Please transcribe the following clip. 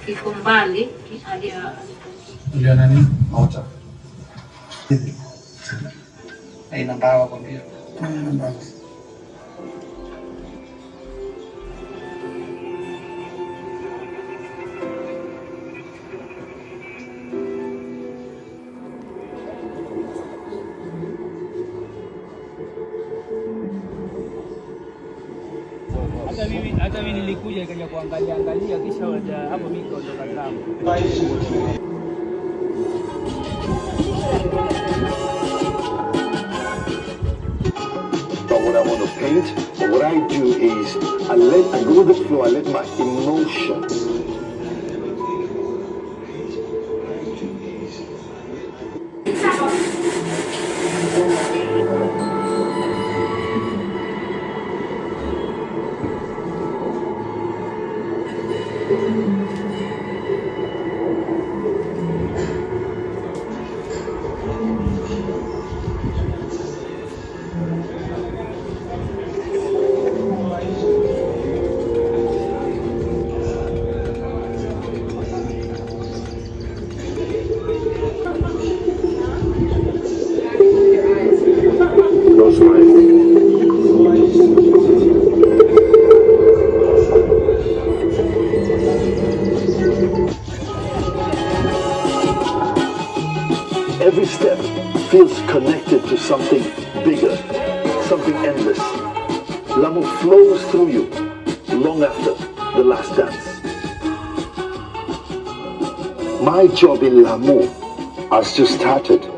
Iko mbali ndio nani Sauter haina dawa kwa hiyo hata mimi nilikuja nikaja kuangalia kisha waja hapo mimi nikaondoka zangu. But what I want to paint, or what I do is I go with the flow, I let my emotions every step feels connected to something bigger, something endless. Lamu flows through you long after the last dance. My job in Lamu has just started.